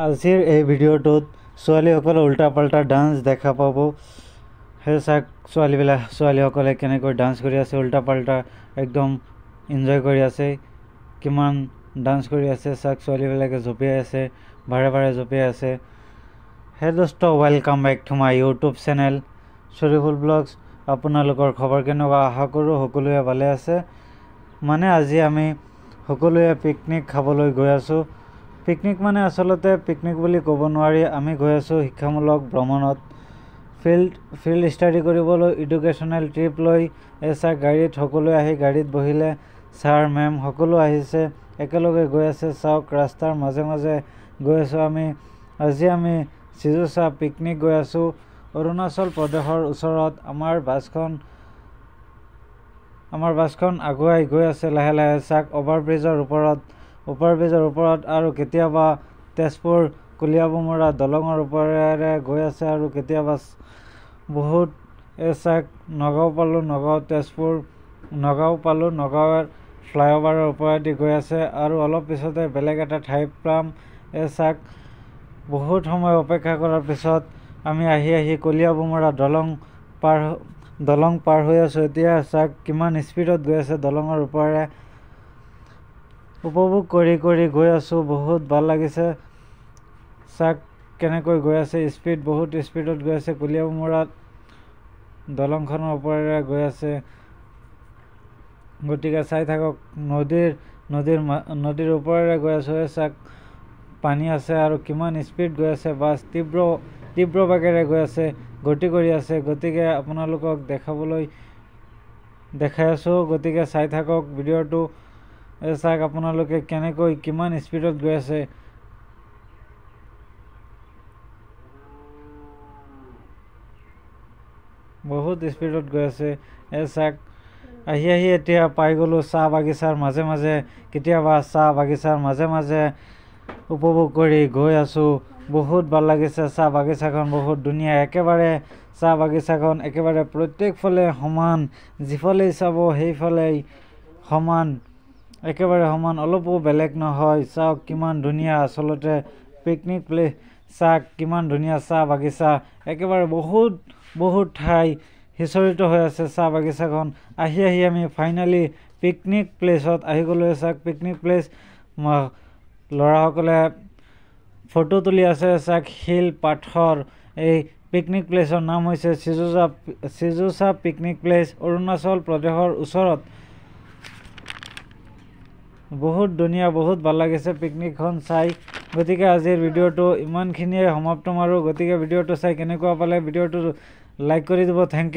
আজিৰ এই ভিডিঅ'টোত ছোৱালীসকলে উল্টা পাল্টা ডান্স দেখা পাব। সেই চাওক ছোৱালীসকলে কেনেকৈ ডান্স কৰি আছে, উল্টা পাল্টা একদম এনজয় কৰি আছে। কিমান ডান্স কৰি আছে চাওক, ছোৱালীবিলাকে জঁপিয়াই আছে, বাৰে বাৰে জঁপিয়াই আছে। হে দোস্ত, welcome back to my YouTube channel Shariful blogs. আপোনালোকৰ খবৰ কেনেকুৱা? আশা কৰোঁ সকলোৱে ভালে আছে। আজি আমি সকলোৱে পিকনিক খাবলৈ গৈ আছোঁ। পিকনিক আচলতে পিকনিক বুলি ক'ব নোৱাৰি। আমি গৈ আছোঁ শিক্ষামূলক ভ্ৰমণত, ফিল্ড ষ্টাডি কৰিবলৈ, এডুকেশ্যনেল ট্ৰিপ লৈ। চাওক গাড়ীত সকলোৱে আহি গাড়ীত বহিলে, ছাৰ মেম সকলো আহিছে, একেলগে গৈ আছে। চাওক ৰাস্তাৰ মাজে মাজে গৈ আছোঁ আমি। আজি আমি চিজুচা পিকনিক গৈ আছোঁ, অৰুণাচল প্ৰদেশৰ ওচৰত। আমাৰ বাছখন আগুৱাই গৈ আছে লাহে লাহে। চাওক অভাৰব্ৰিজৰ ওপৰত আৰু কেতিয়াবা তেজপুৰ কলিয়াবমৰা দলঙৰ ওপৰেৰে গৈ আছে, আৰু কেতিয়াবা বহুত চাওক নগাঁও পালোঁ, নগাঁৱৰ ফ্লাইঅভাৰৰ ওপৰেদি গৈ আছে, আৰু অলপ পিছতে বেলেগ এটা ঠাই পাম। চাওক বহুত সময় অপেক্ষা কৰাৰ পিছত আমি আহি কলিয়াবমৰা দলং পাৰ হৈ আছোঁ। এতিয়া চাওক কিমান স্পীডত গৈ আছে দলঙৰ ওপৰেৰে, উপভোগ কৰি গৈ আছোঁ। বহুত ভাল লাগিছে। চাওক কেনেকৈ গৈ আছে, বহুত স্পীডত গৈ আছে। কলিয়াবমৰাত দলংখনৰ ওপৰেৰে গৈ আছে, গতিকে চাই থাকক। নদীৰ ওপৰেৰে গৈ আছোঁ। চাওক পানী আছে আৰু কিমান স্পীড গৈ আছে বাছ, তীব্ৰ বেগেৰে গৈ আছে, গতি কৰি আছে। গতিকে আপোনালোকক দেখাই আছোঁ, গতিকে চাই থাকক ভিডিঅ'টো। চাওক আপোনালোকে কিমান স্পীডত গৈ আছে। বহুত স্পীডত গৈ আছে। চাওক আহি এতিয়া পাই গ'লোঁ চাহ বাগিচাৰ মাজে মাজে। কেতিয়াবা চাহ বাগিচাৰ মাজে মাজে উপভোগ কৰি গৈ আছোঁ। বহুত ভাল লাগিছে। চাহ বাগিচাখন বহুত ধুনীয়া। চাহ বাগিচাখন একেবাৰে প্ৰত্যেক ফালে সমান, যিফালেই চাব সেইফালেই সমান, একেবাৰে সমান, অলপো বেলেগ নহয়। চাওক কিমান ধুনীয়া আচলতে পিকনিক প্লেচ। চাওক কিমান ধুনীয়া চাহ বাগিচা, একেবাৰে বহুত ঠাই সিঁচৰিত হৈ আছে চাহ বাগিচাখন। আহি আমি ফাইনেলি পিকনিক প্লেচত আহি গ'লোঁ। চাওক পিকনিক প্লেচ, ল'ৰাসকলে ফটো তুলি আছে। চাওক শিল পাথৰ। এই পিকনিক প্লেচৰ নাম হৈছে চিজুচা পিকনিক প্লেচ, অৰুণাচল প্ৰদেশৰ ওচৰত। বহুত ধুনীয়া, বহুত ভাল লাগিছে পিকনিকখন চাই। গতিকে আজিৰ ভিডিঅ'টো ইমানখিনিয়ে সমাপ্ত মাৰোঁ। গতিকে ভিডিঅ'টো চাই কেনেকুৱা পালে ভিডিঅ'টো লাইক কৰি দিব। Thank U.